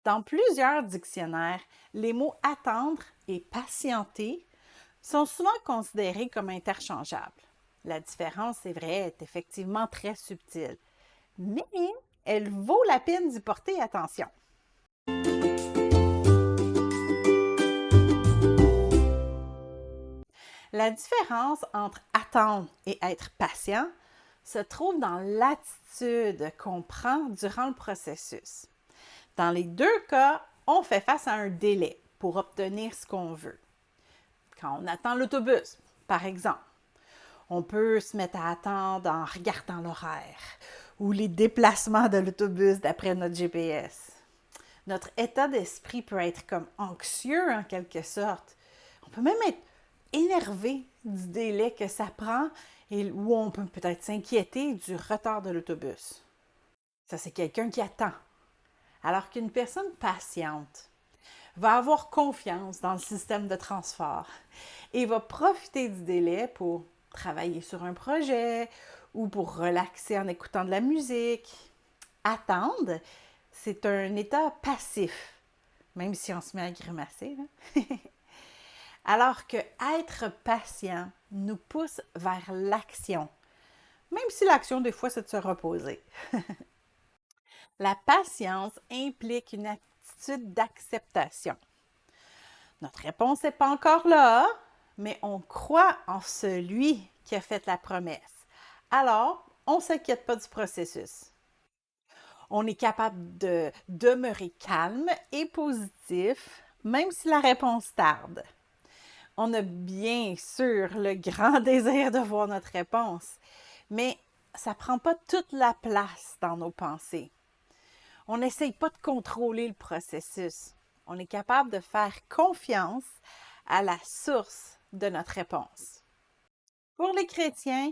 Dans plusieurs dictionnaires, les mots attendre et patienter sont souvent considérés comme interchangeables. La différence, c'est vrai, est effectivement très subtile, mais elle vaut la peine d'y porter attention. La différence entre attendre et être patient se trouve dans l'attitude qu'on prend durant le processus. Dans les deux cas, on fait face à un délai pour obtenir ce qu'on veut. Quand on attend l'autobus, par exemple, on peut se mettre à attendre en regardant l'horaire ou les déplacements de l'autobus d'après notre GPS. Notre état d'esprit peut être comme anxieux en quelque sorte. On peut même être énervé du délai que ça prend et où on peut peut-être s'inquiéter du retard de l'autobus. Ça, c'est quelqu'un qui attend. Alors qu'une personne patiente va avoir confiance dans le système de transport et va profiter du délai pour travailler sur un projet ou pour relaxer en écoutant de la musique. Attendre, c'est un état passif, même si on se met à grimacer. Alors que être patient nous pousse vers l'action, même si l'action, des fois, c'est de se reposer. La patience implique une attitude d'acceptation. Notre réponse n'est pas encore là, mais on croit en celui qui a fait la promesse. Alors, on ne s'inquiète pas du processus. On est capable de demeurer calme et positif, même si la réponse tarde. On a bien sûr le grand désir de voir notre réponse, mais ça ne prend pas toute la place dans nos pensées. On n'essaye pas de contrôler le processus. On est capable de faire confiance à la source de notre réponse. Pour les chrétiens,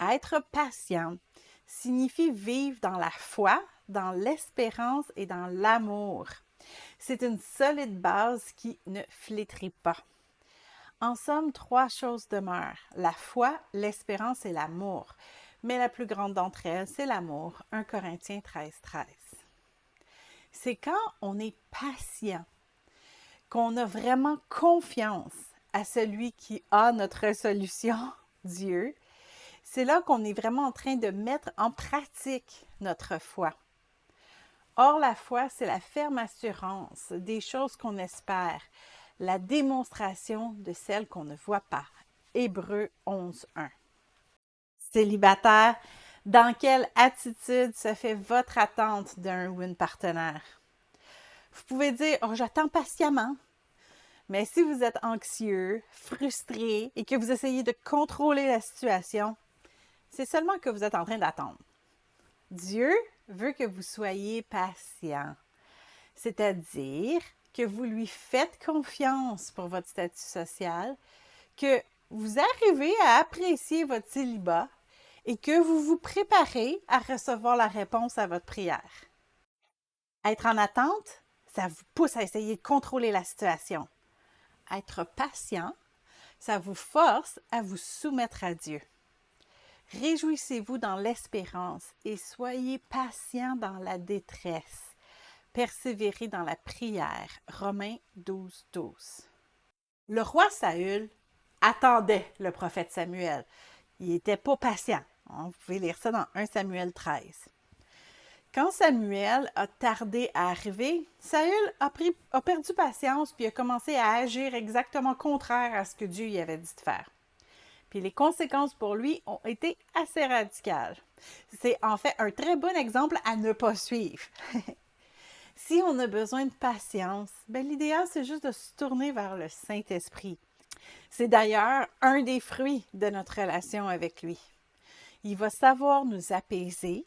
être patient signifie vivre dans la foi, dans l'espérance et dans l'amour. C'est une solide base qui ne flétrit pas. En somme, trois choses demeurent, la foi, l'espérance et l'amour. Mais la plus grande d'entre elles, c'est l'amour. 1 Corinthiens 13:13. C'est quand on est patient, qu'on a vraiment confiance à celui qui a notre solution, Dieu. C'est là qu'on est vraiment en train de mettre en pratique notre foi. Or, la foi, c'est la ferme assurance des choses qu'on espère, la démonstration de celles qu'on ne voit pas. Hébreux 11:1. Célibataire, dans quelle attitude se fait votre attente d'un ou une partenaire? Vous pouvez dire « Oh, j'attends patiemment », mais si vous êtes anxieux, frustré et que vous essayez de contrôler la situation, c'est seulement que vous êtes en train d'attendre. Dieu veut que vous soyez patient, c'est-à-dire que vous lui faites confiance pour votre statut social, que vous arrivez à apprécier votre célibat et que vous vous préparez à recevoir la réponse à votre prière. Être en attente, ça vous pousse à essayer de contrôler la situation. Être patient, ça vous force à vous soumettre à Dieu. Réjouissez-vous dans l'espérance et soyez patient dans la détresse. Persévérez dans la prière. Romains 12:12. Le roi Saül attendait le prophète Samuel. Il n'était pas patient. Vous pouvez lire ça dans 1 Samuel 13. Quand Samuel a tardé à arriver, Saül a perdu patience puis a commencé à agir exactement contraire à ce que Dieu lui avait dit de faire. Puis les conséquences pour lui ont été assez radicales. C'est en fait un très bon exemple à ne pas suivre. Si on a besoin de patience, l'idéal c'est juste de se tourner vers le Saint-Esprit. C'est d'ailleurs un des fruits de notre relation avec lui. Il va savoir nous apaiser,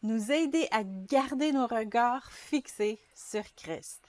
nous aider à garder nos regards fixés sur Christ.